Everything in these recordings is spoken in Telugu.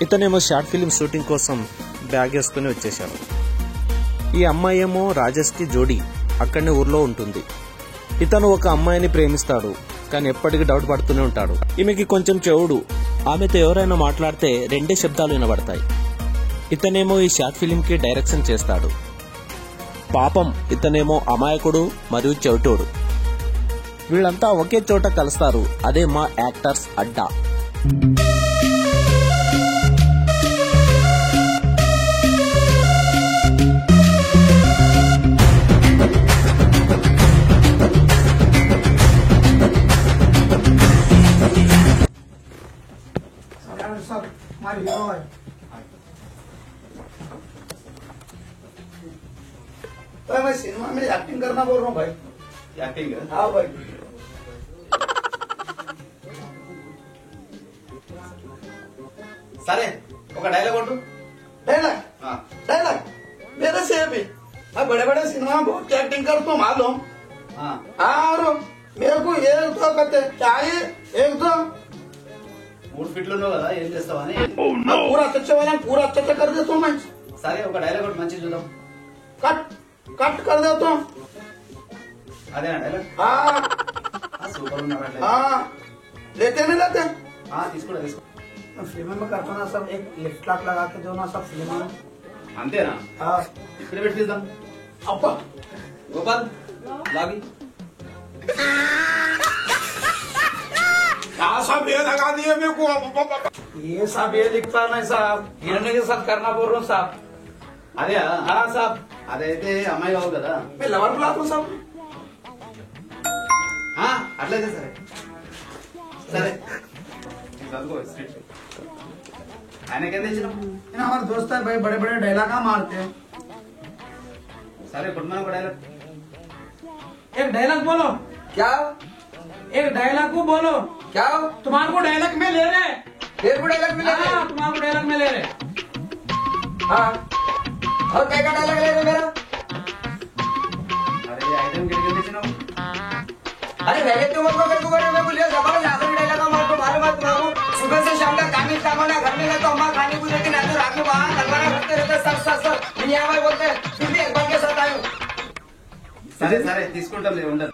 ఇతనేమో షార్ట్ ఫిలిం షూటింగ్ కోసం బ్యాగ్ వేసుకుని వచ్చేశాడు. ఈ అమ్మాయి ఏమో రాజేష్కి జోడీ, అక్కడనే ఊర్లో ఉంటుంది. ఇతను ఒక అమ్మాయిని ప్రేమిస్తాడు, కానీ ఎప్పటికీ డౌట్ పడుతూనే ఉంటాడు. ఈమెకి కొంచెం చెవుడు, ఆమెతో ఎవరైనా మాట్లాడితే రెండే శబ్దాలు వినబడతాయి. ఇతనేమో ఈ షార్ట్ ఫిలింకి డైరెక్షన్ చేస్తాడు. పాపం ఇతనేమో అమాయకుడు మరియు చెవిటోడు. వీళ్ళంతా ఒకే చోట కలుస్తారు, అదే మా యాక్టర్స్ అడ్డా. मैं सिनेमा में एक्टिंग करना बोल रहा हूँ भाई। एक्टिंग है? हाँ भाई। సరే ఒక డైలాగ్ కొట్టు. डायलॉग हाँ। डायलॉग मेरे से भी मैं बड़े बड़े सिनेमा में बहुत एक्टिंग करता हूँ मालूम। हाँ और मेरे को एक तो कहते चाहिए एक तो 3 ఫీట్లు ఉన్నావు కదా, ఏం చేస్తావని. मैं पूरा अच्छे वाला पूरा अच्छे कर देता हूँ मैं। సరే ఒక డైలాగ్ కొట్టు, మంచిగా చూద్దాం. कट कट कर देता हूँ। అదేనా డైలాగ్? हाँ సూపర్ ఉన్నాడు. हाँ लेते नहीं लेते తీసుకో తీసుకో. फिल्म में करता ना सब एक लिफ्ट लाख लगा के जो ना सब फिल्म में। అంతేనా? हाँ ఇక్కడే పెట్టిద్దాం. अप्पा గోపాల్ లాగి. सब ये लगा दिए मेरे को। ये सब ये लिखता नहीं साहब, हिरने के साथ करना बोल रहा हूँ साहब। అదే हाँ साहब అదైతే అమ్మాయి కావు కదా. मैं लवर बुलाता हूँ साहब। అట్లయితే సరే సరే చదువుకో స్క్రిప్ట్. ఆయనకేం తెచ్చినాం? हमारे दोस्त है भाई, बड़े बड़े डायलॉग मारते हैं। సరే కొట్టమని ఒక డైలాగ్. एक डायलॉग बोलो। क्या? एक डायलॉग को बोलो। क्या? तुम्हारे को डायलॉग में ले रहे। मेरे को डायलॉग में ले रहे? हाँ तुम्हारे को डायलॉग में ले रहे। हाँ और क्या डायलॉग ले रहे मेरा? అరే ఐటమ్ కిటికీ తెచ్చినావు. अरे पहले तो मेरे को मैं बोलिए जबरदस्त आखिरी डायलॉग हमारे को मालूम है तुम्हारे सुबह से शाम तक काम ही काम होना, घर में तो अम्मा खाने को देती नहीं तो रात में बाहर तलवारा करते रहते सर दुनिया में बोलते फिर भी एक बार के साथ आयो। సరే సరే తీసుకుంటాం లేదు ఉండదు.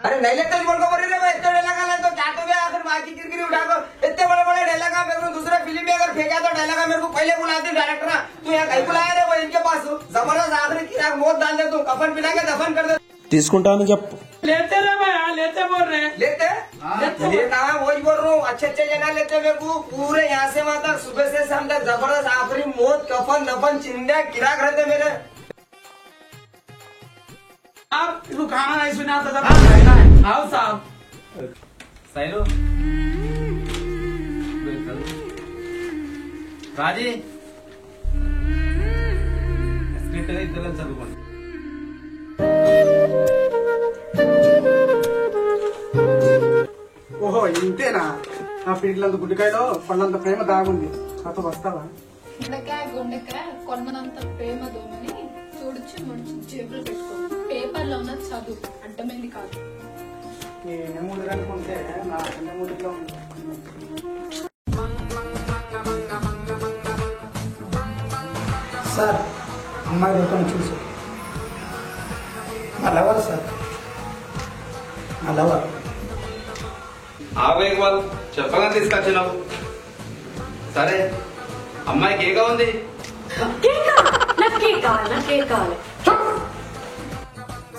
अरे नहीं लेते बोल को बोल रहे मैं इतने डायलॉग आला तो क्या तो भी आखिर बाकी किरकिरी उठा कर इतने बड़े बड़े डायलॉग मेरे को दूसरे फिल्म में अगर फेंका तो डायलॉग मेरे को पहले बुलाते डायरेक्टर ना तू यहाँ कहीं बुलाया रे वो इनके पास जबरदस्त आखिरी की मौत डाल दे तू कफन पिला के दफन कर दे। తీసుకుంటానని చెప్పు. लेते रे भाई लेते बोल रहे हैं लेते लेता है वही बोल रहा हूँ अच्छे जगह लेते मेरे को पूरे यहाँ से वहाँ तक सुबह से शाम तक जबरदस्त आखिरी मौत कफन दफन चिंदे गिराक रहते मेरे। आप इसको खाना नहीं सुना था आओ साहब శైలు రాజీ స్క్రిప్ట్ ఇద్దరు చదువుకోండి. ఓహో ఇంతేనా? నా పీట్లంత గుడ్డికాయలో పండ్లంత ప్రేమ దాగుంది, నాతో వస్తావా? గుండెకాయ కొన్నదంత ప్రేమ దోమని చూడొచ్చు మంచి జేబులు పెట్టుకో. పేపర్ లో ఉన్న చదువు అడ్డమైంది కాదు. నేనేముందనుకుంటే నా చిన్నముడిలో ఉంది. సార్ అమ్మాయి దొరకని చూసి నా లవర్ సార్, నా లవర్. ఆవేగ వాళ్ళు చెప్పగా తీసుకొచ్చినావు. సరే అమ్మాయికి ఏగా ఉంది?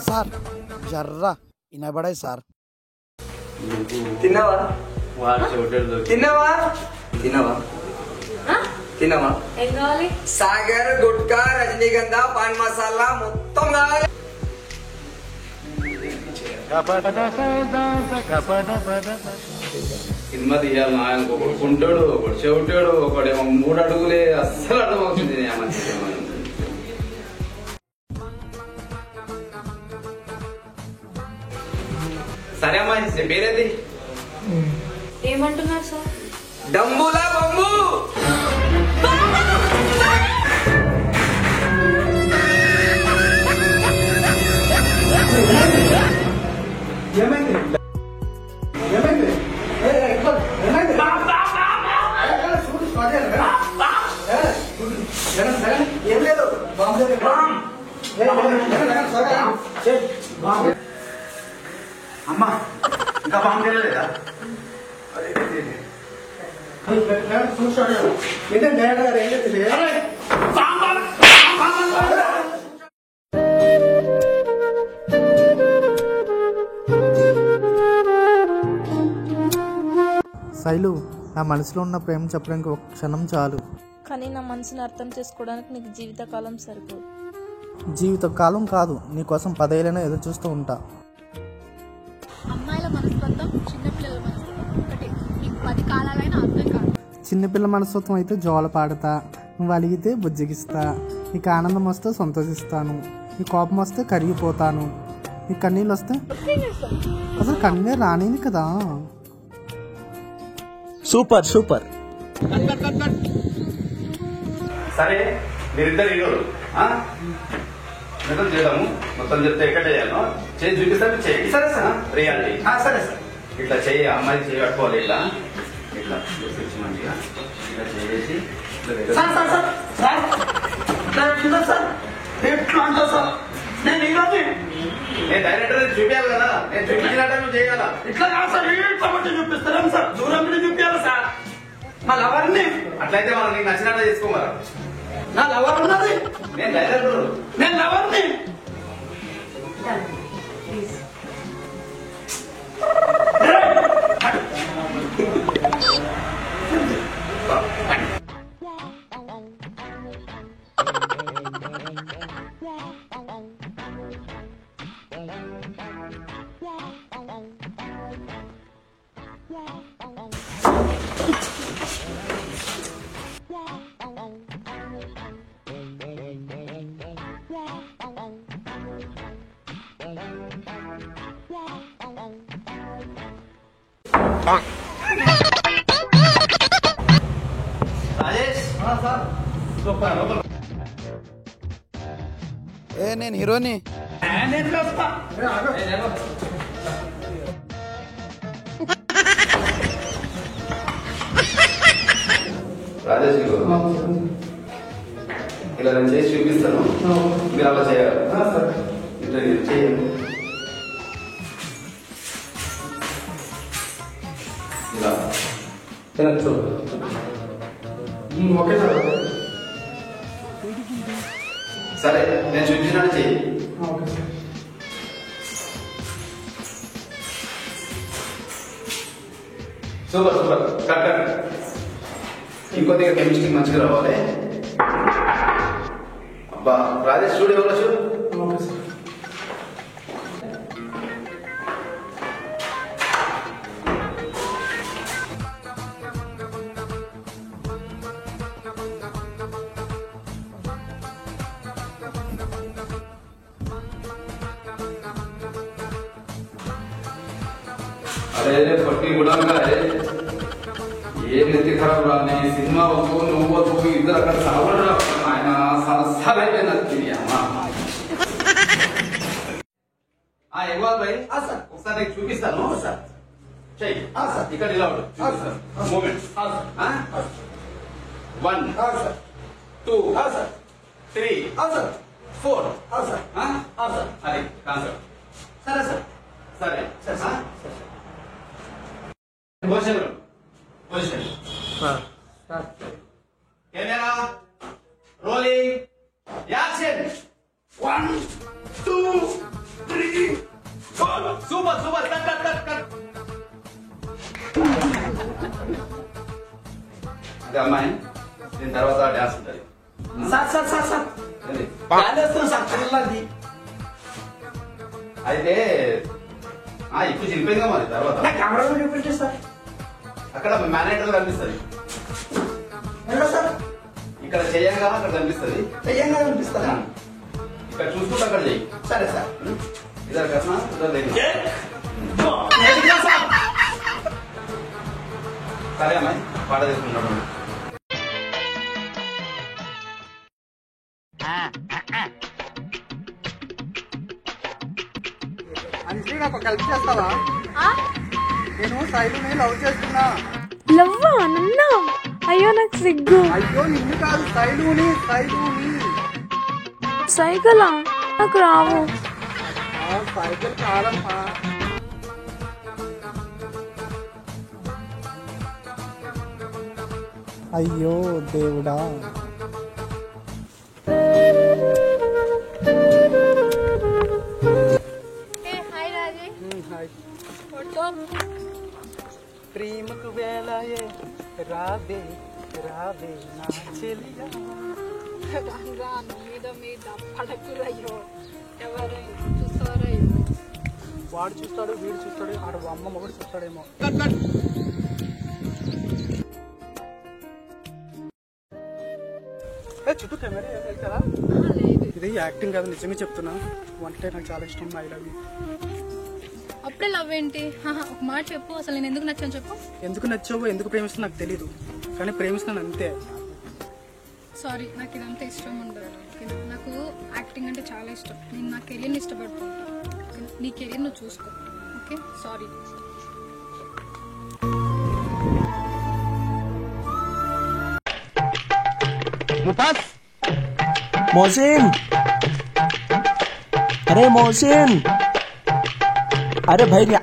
సార్ జర్రా వినబడాయి సార్. తిన్నావా? తిన్నావా? తిన్నావా? తిన్నావా? ఏం కావాలి? సాగర్ గుట్కా రజనీగంధ పాన్ మసాలా మొత్తం కావాలి. సినిమా తీయాలి. ఆయన ఒకడు కుంటాడు, ఒకడు చెవిటాడు, ఒకడేమో 3 అడుగులే. అస్సలు అర్థమవుతుంది. సరే అమ్మాయి పేరేంది? ఏమంటున్నారు సార్? డంబులా బొమ్ము. ఏమైంది? ఏమైంది? ఏమైంది? చూడలేదా చూసాడు ఏంటంటే డైరెక్ట్ గారు ఏంటంటే శైలు, నా మనసులో ఉన్న ప్రేమ చెప్పడానికి ఒక క్షణం చాలు. కానీ నా మనసుని అర్థం చేసుకోవడానికి నీకు జీవితకాలం సరిపోదు. జీవితకాలం కాదు, నీకోసం 10 ఏళ్ళైనా ఎదురు చూస్తూ ఉంటా. అమ్మాయిల మనస్తత్వం చిన్నపిల్లల మనస్తత్వం ఒకటి. నీకు 10 కాలాలైనా అర్థం కాదు. చిన్నపిల్ల మనస్తత్వం అయితే జోల పాడతా, నువ్వు అలిగితే బుజ్జగిస్తా, నీకు ఆనందం వస్తే సంతోషిస్తాను, నీ కోపం వస్తే కరిగిపోతాను, నీ కన్నీళ్ళు వస్తే అసలు కన్నే రానేది కదా. Super super. సరే మీరిద్దరు ఈరోజు మొత్తం చేద్దాము. మొత్తం చెప్తే ఎక్కడ చేయాలో చేసి చూపిస్తాను. చేయి సరే సార్. రియాలిటీ సరే సార్. ఇట్లా చెయ్యి, అమ్మాయి చేయి పట్టుకోవాలి. ఇట్లా ఇట్లా మంచిగా ఇట్లా చేసి నేను ఈరోజు నేను డైరెక్టర్ చూపించాలి కదా. నేను చూపించినట్టు నువ్వు చేయాలా? ఇట్లా కాదు సార్, వీడియో చూపిస్తాను సార్. దూరం నుండి చూపించాలి సార్. నా లవర్ని అట్లయితే మనం నీకు నచ్చినట్టు చేసుకోవాలి. నా లవర్ ఉన్నది, నేను డైరెక్టర్. నేను లవర్ని. రాజేష్ నేను హీరోని. రాజేష్ ఇలా నేను చేసి చూపిస్తాను. మీరు అలా చేయాలి. ఇట్లా చేయండి. ఇలా ఓకే సార్. సరే నేను చూపించినట్టు చెయ్యి. Super super. Cut cut. ఇంకొద్దిగా కెమిస్ట్రీ మంచిగా రావాలి. అబ్బా రాజేష్ స్టూడియో ఎవరు చూడు. అరే పట్టి కూడా ఏ నెత్తి ఖరాబ్ రాని సినిమా వద్దు, నువ్వు వద్దు, ఇద్దరు అక్కడ సాగడం ఆయన సరసాలైతే నచ్చింది. అమ్మా ఇవ్వాలి భయ్. సార్ ఒకసారి నీకు చూపిస్తాను. సార్ చెయ్యి సార్. ఇక్కడ ఇలా చూపిస్తాను. మూమెంట్ 1 2 3 సార్ 4 సార్ అది కాన్సెప్ట్. సరే సార్. సరే sir position camera rolling action. 1 2 3 4. Super super. Cut cut cut cut. అదే అమ్మాయి, దీని తర్వాత డాన్స్ ఉంటుంది. సార్ సార్ సార్ సార్ ఏంది? కాలేస్తాను సార్. పిల్లలది అయితే ఇప్పుడు చిరిపోయిందా మరి. తర్వాత నా కెమెరాలో చూపించే సార్. అక్కడ మేనేటర్ కనిపిస్తుంది. ఎలా సార్? ఇక్కడ చేయంగా అక్కడ కనిపిస్తుంది. చెయ్యంగా అనిపిస్తుందా? ఇక్కడ చూసుకుంటూ అక్కడ చెయ్యి. సరే సార్. ఇద్దరు కన్నా ఇద్దరు లేదు. సార్ సరే అమ్మాయి పాట తీసుకుంటాడు. అంటే నాకు హెల్ప్ చేస్తావా? నేను శైలుని లవ్ చేస్తున్నా. లవ్వా నన్నా? అయ్యో నాకు సిగ్గు. అయ్యో నిన్ను కాదు, శైలుని. సైకిలా? నాకు రావు. సైకిల్ కాదమ్మా. అయ్యో దేవుడా. హాయ్ రాజే. ప్రేమకు వేళయే రావే రావే నా చెలియా. మీద మీద పడకురయ్యో, ఎవరు చూస్తారో. వాడు చూస్తాడు, వీడు చూస్తాడు, ఆడ అమ్మ మొగుడు చూస్తాడేమో. చుట్టూ కెమెరా కదా. ఇది యాక్టింగ్ కాదు, నిజంగా చెప్తున్నా. వంటే నాకు చాలా ఇష్టం. I love you. అప్పుడే లవ్ ఏంటి? ఒక మాట చెప్పు, అసలు నేను ఎందుకు నచ్చాను చెప్పు. ఎందుకు నచ్చావో ఎందుకు ప్రేమిస్తున్నా నాకు తెలీదు, కానీ ప్రేమిస్తున్నాను అంతే. సారీ, నాకు ఇదంతా ఇష్టం ఉండదు. నాకు యాక్టింగ్ అంటే చాలా ఇష్టం. నేను నా కెరీర్ని ఇష్టపడుతుంటాను. నీ కెరీర్ నువ్వు చూసుకో. Okay, sorry. मोहसिन, अरे मोहसिन, अरे भैया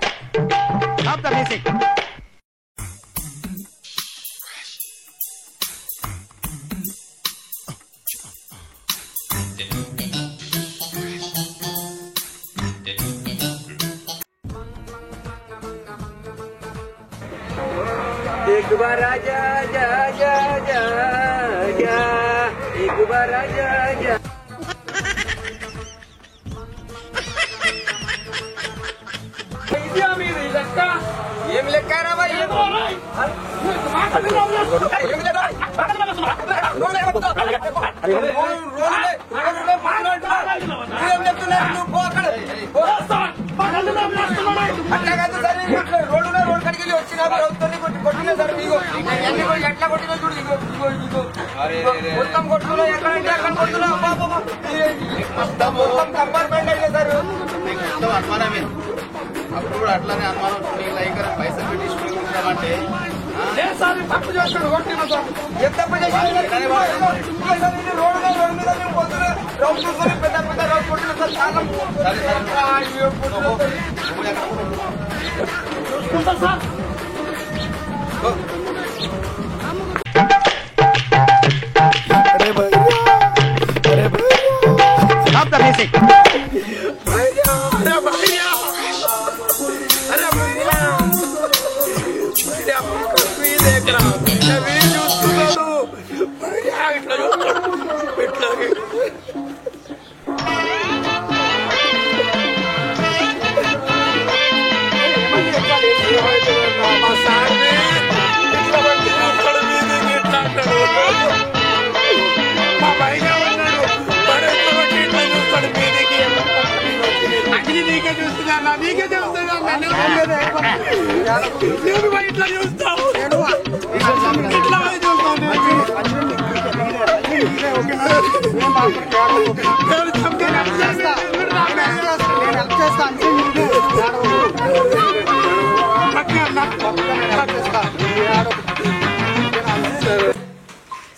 एक बार आजा जा जा जा जा, एक बार आजा जा. ఏం లెక్కరా బాయ్? అట్లా కాదు సార్, రోడ్డు కడిగి వచ్చినా కొట్టినా సార్. మీకు ఎట్లా కొట్టినా చూడు, ఇగో ఇగో ఇగో మొత్తం కొట్టుకున్నా. ఎక్కడంటే అక్కడ కొడుతున్నా. మొత్తం కంపార్ట్మెంట్ అయితే సార్. అనుమానమే అప్పుడు కూడా అట్లానే అనుమానం. లైక్ పైసలు పెట్టి అంటే తప్పు చేస్తాడు. కొట్టినా సార్. ఏం తప్పు చేశారు? రోడ్డు మీద మేము పోతున్నా. రౌండ్ చూసుకొని పెద్ద పెద్ద రౌండ్ కొట్టినా సార్. చాలా చూసుకుంటా సార్. అరే భయ్యా, అరే భయ్యా, ఇట్లా చూస్తావు.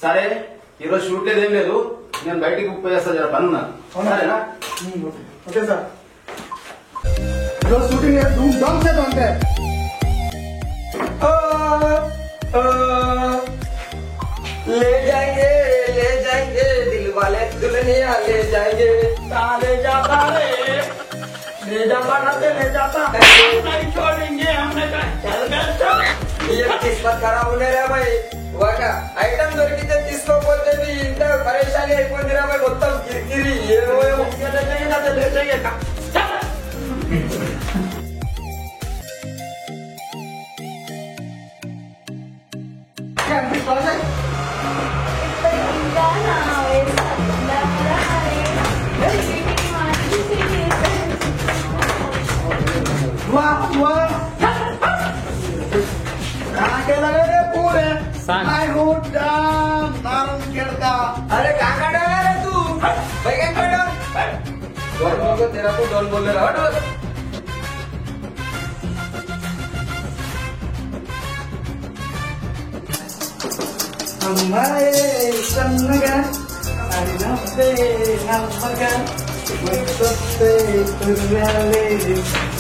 సరే, ఈరోజు షూట్ లేదేం లేదు. నేను బయటికి పోయేస్తా, జర పని ఉన్నా. సరేనా? Okay sir. ఈరోజు షూటింగ్ ధూమ్ ధామ్ చేద్దాం అంతే. ले जाएंगे दिल वाले दुल्हनिया ले जाएंगे. ले जाता रे, ले जाता ना ले जाता, नहीं छोड़ेंगे हमने. ये किस्मत खराब होने रे भाई. वाका ఐటమ్ దొరికితే తీసుకోపోతే ఇంత పరేషాని అయిపోయింది రా భాయ్. మొత్తం కిరికిరి. ఏమో पूरे अरे क्या कर रहा है तू भाई? क्या कर रहा है? तेरा को डॉन बोल रहा है. అమ్మాయే సన్నగా అరినవ్వే నవ్వగా వస్తే తుర్రాలే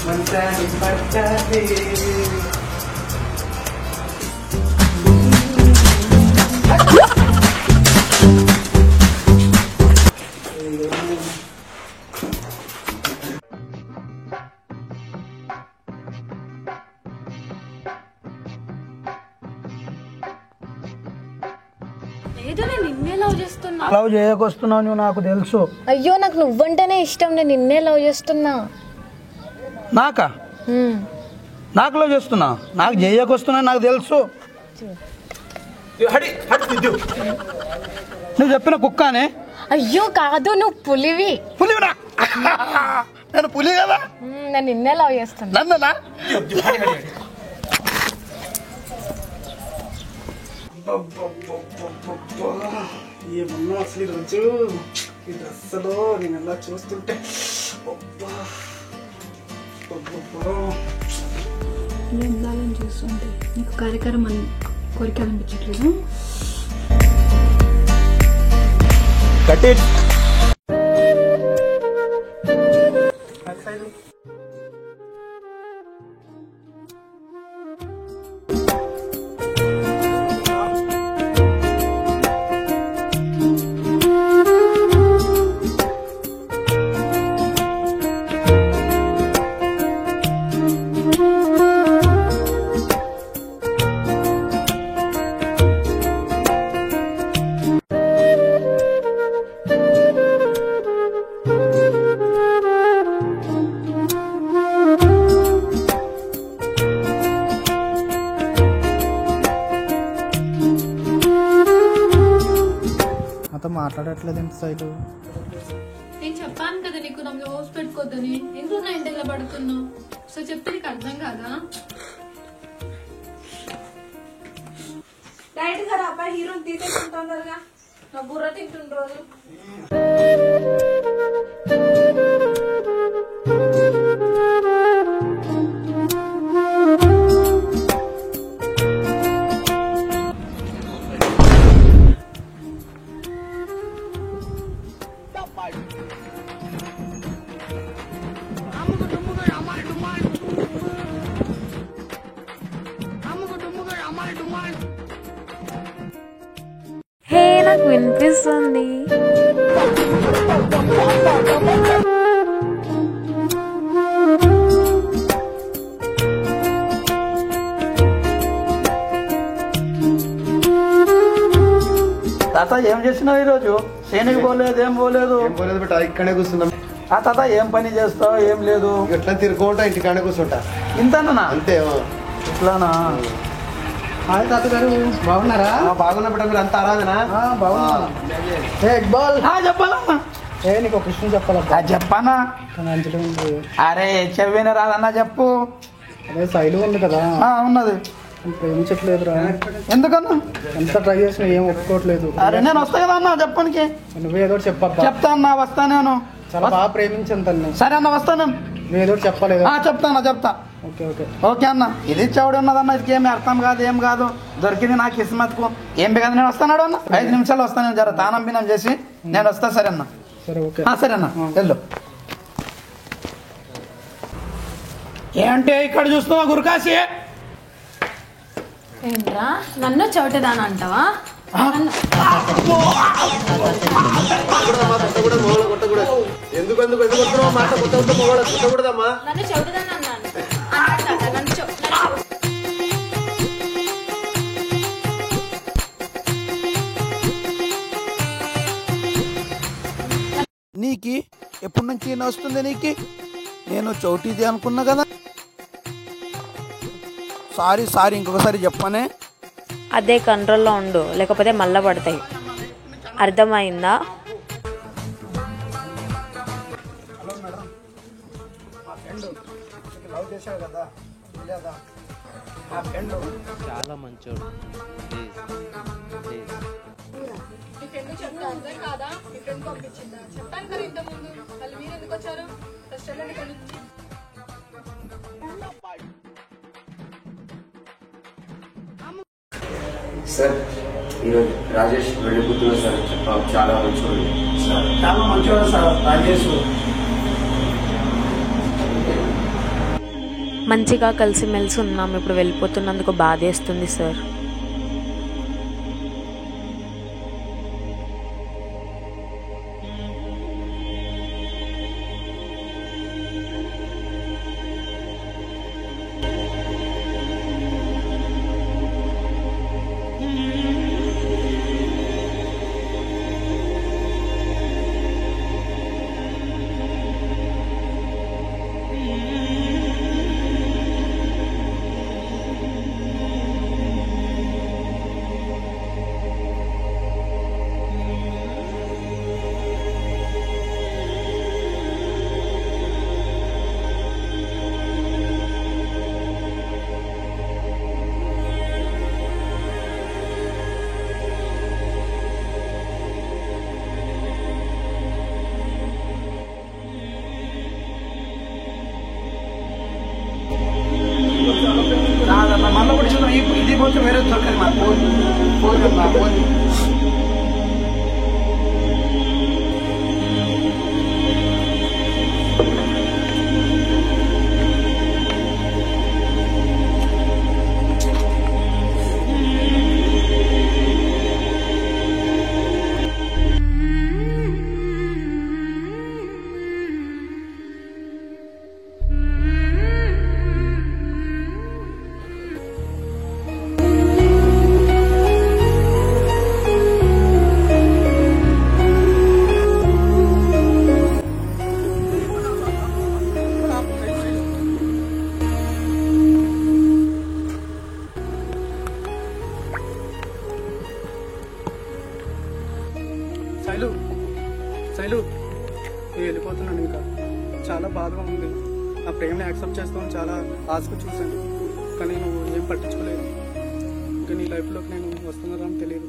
మంచాన్ని పట్టాలే. లేదు, నేను నిన్నే లవ్ చేస్తున్నా. లవ్ చేయకొస్తున్నావు నువ్వు, నాకు తెలుసు. అయ్యో నాకు నువ్వంటేనే ఇష్టం, నేను నిన్నే లవ్ చేస్తున్నా. నాకా? నాకు లవ్ చేస్తున్నా? నాకు చేయకొస్తున్నా, నాకు తెలుసు. నువ్వు చెప్పిన కుక్కనే? అయ్యో కాదు, నువ్వు పులివి. పులివినా? నేను పులి కదా? నేను నిన్నే లవ్ చేస్తున్నా. నన్ననా? ఏమన్నా అసలు ఈరోజు ఈ డ్రెస్సులో నేను ఎలా చూస్తుంటే ఉండాలని చూస్తుంటే నీకు కార్యక్రమం అని కోరిక అనిపించట్లేదు. మాట్లాడట్లేదు ఎంత సైడ్. నేను చెప్పాను కదా నీకు నా హోప్స్ పెట్టుకోద్దని. ఎందుకు నా ఇంటిలో పడుతున్నావు? సో చెప్తే నీకు అర్థం కాదా? డైరెక్ట్ గా అబ్బాయి హీరోని తీసేసుకుంటారుగా, నా బుర్ర తింటుండ్రు రోజు. హే నాకు వినిపిస్తుంది. తాత ఏం చేసినావు ఈరోజు? సేనికి పోలేదు, ఏం పోలేదు. ఇక్కడే కూర్చున్నాం. ఆ తాత ఏం పని చేస్తావు? ఏం లేదు, ఎట్లా తిరుగుకుంటా ఇంటికాడే కూర్చుంటా ఇంతనా? అంతే. ఇట్లానా? హాయ్ తాతగారు, బాగున్నారా? బాగున్నా బిడ్డ, మీరు అంతా ఆరాధనా? బాగున్నా. చెప్పాలన్నా. నీకు ఒక విషయం చెప్పాలబ్బా. చెప్పానా? మంచిగా ఉంది. అరే చెవిన రాదన్నా, చెప్పు. అదే శైలు ఉంది కదా, ఉన్నది. ప్రేమించట్లేదురా. ఎందుకన్నా? ఎంత ట్రై చేసినా ఏం ఒప్పుకోవట్లేదు. అరే నేను వస్తా కదా అన్న చెప్పడానికి. నువ్వు ఏదో చెప్పబ్బా. చెప్తా అన్న, వస్తా నేను. చాలా బాగా ప్రేమించాను తన్ని. సరే అన్న, వస్తాను. నువ్వు ఏదో చెప్పలేదు. చెప్తా అన్న, చెప్తా. ఓకే ఓకే ఓకే అన్న. ఇది చెవుడు ఉన్నదన్న, ఇది ఏమి అర్థం కాదు, ఏం కాదు. దొరికింది నా కిస్మత్కు. ఏం కదా, నేను వస్తాను అన్న. 5 నిమిషాలు వస్తాను. జర తానం బినం చేసి నేను వస్తా. సరే అన్న. సరే ఓకే. సరే అన్న, వెళ్ళు. ఏంటి ఇక్కడ చూస్తున్నా గురుకాశి? ఏంట్రా నన్ను చోటదాని అంటావా? ఎందుకు ఎందుకు ఎందుకు కొడుతున్నావు? మాట కొట్టకూడదమ్మా. నన్ను చోటదాని అన్నాను. నీకి ఎప్పటి నుంచి వస్తుంది? నీకి నేను చోటీది అనుకున్నా కదా. సారీ ఇంకొకసారి చెప్పనే. అదే కంట్రోల్లో ఉండు, లేకపోతే మళ్ళా పడతాయి. అర్థమైందా? చాలా మంచోడు. అర్థం కాదా? మీ ఫ్రెండ్ పంపించిందా? చెప్పాను కదా ఇంత ముందు. వాళ్ళు మీరు ఎందుకు వచ్చారు? సార్ ఈరోజు రాజేష్ వెళ్ళిపోతున్నా సార్. చాలా మంచివాడు. చాలా మంచివాడు సార్ రాజేష్. మంచిగా కలిసిమెలిసి ఉన్నాం, ఇప్పుడు వెళ్ళిపోతున్నందుకు బాధేస్తుంది సార్. వేరే దొరకదు మా ఫోన్ ఫోన్ మా ఫోన్ శైలు నేను వెళ్ళిపోతున్నాను. ఇంకా చాలా బాధగా ఉంది. నా ప్రేమని యాక్సెప్ట్ చేస్తామని చాలా ఆశగా చూశాను, కానీ నువ్వు ఏం పట్టించుకోలేదు. ఇంకా నీ లైఫ్లోకి నేను వస్తున్నారా అని తెలియదు.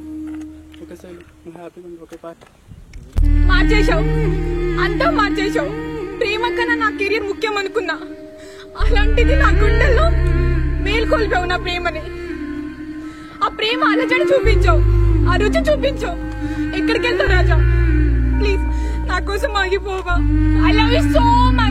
ఓకే శైలు, నువ్వు హ్యాపీగా ఉంది. Okay bye. మార్చేశావు, అంతా మార్చేశావు. ప్రేమ కన్నా నా కెరీర్ ముఖ్యం అనుకున్నా. అలాంటిది నా గుండెల్లో మేల్కొల్పావు నా ప్రేమని. ఆ ప్రేమ అలజడి చూపించావు, ఆ రుచి చూపించావు. ఎక్కడికి వెళ్తావు రాజా? ప్లీజ్ నా కోసం ఆగిపోవా. I love you so much.